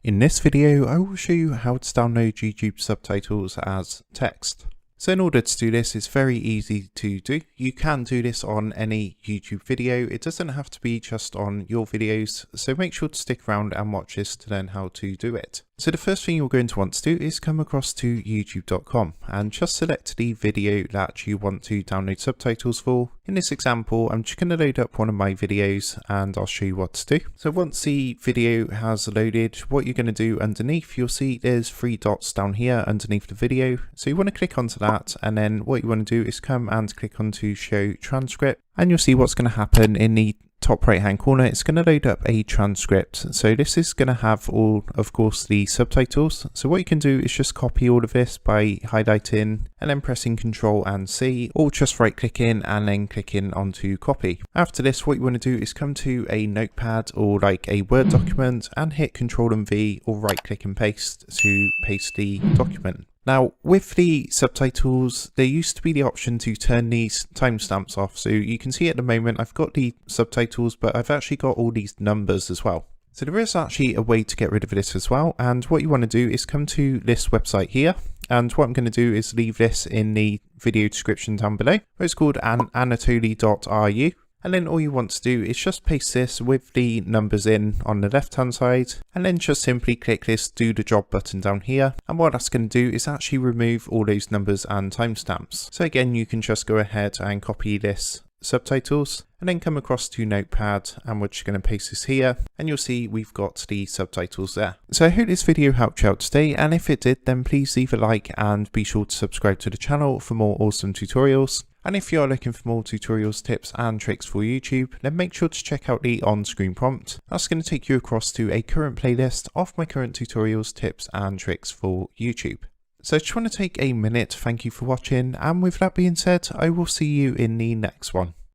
In this video, I will show you how to download YouTube subtitles as text. So in order to do this, it's very easy to do. You can do this on any YouTube video. It doesn't have to be just on your videos. So make sure to stick around and watch this to learn how to do it. So the first thing you're going to want to do is come across to youtube.com and just select the video that you want to download subtitles for. In this example, I'm just going to load up one of my videos and I'll show you what to do. So once the video has loaded, what you're going to do underneath, you'll see there's 3 dots down here underneath the video. So you want to click onto that, and then what you want to do is come and click onto show transcript, and you'll see what's going to happen in the top right hand corner. It's going to load up a transcript. So this is going to have all, of course, the subtitles. So what you can do is just copy all of this by highlighting and then pressing Ctrl and C, or just right clicking and then clicking onto copy. After this, what you want to do is come to a notepad or like a Word document and hit Ctrl and V or right click and paste to paste the document. Now, with the subtitles, there used to be the option to turn these timestamps off. So you can see at the moment, I've got the subtitles, but I've actually got all these numbers as well. So there is actually a way to get rid of this as well. And what you want to do is come to this website here. And what I'm going to do is leave this in the video description down below. It's called anatoli.ru. And then all you want to do is just paste this with the numbers in on the left hand side, and then just simply click this do the job button down here. And what that's going to do is actually remove all those numbers and timestamps. So again, you can just go ahead and copy this subtitles and then come across to notepad, and we're just going to paste this here, and you'll see we've got the subtitles there. So I hope this video helped you out today, and if it did, then please leave a like and be sure to subscribe to the channel for more awesome tutorials. And if you are looking for more tutorials, tips and tricks for YouTube, then make sure to check out the on-screen prompt. That's going to take you across to a current playlist of my current tutorials, tips and tricks for YouTube. So I just want to take a minute to thank you for watching, and with that being said, I will see you in the next one.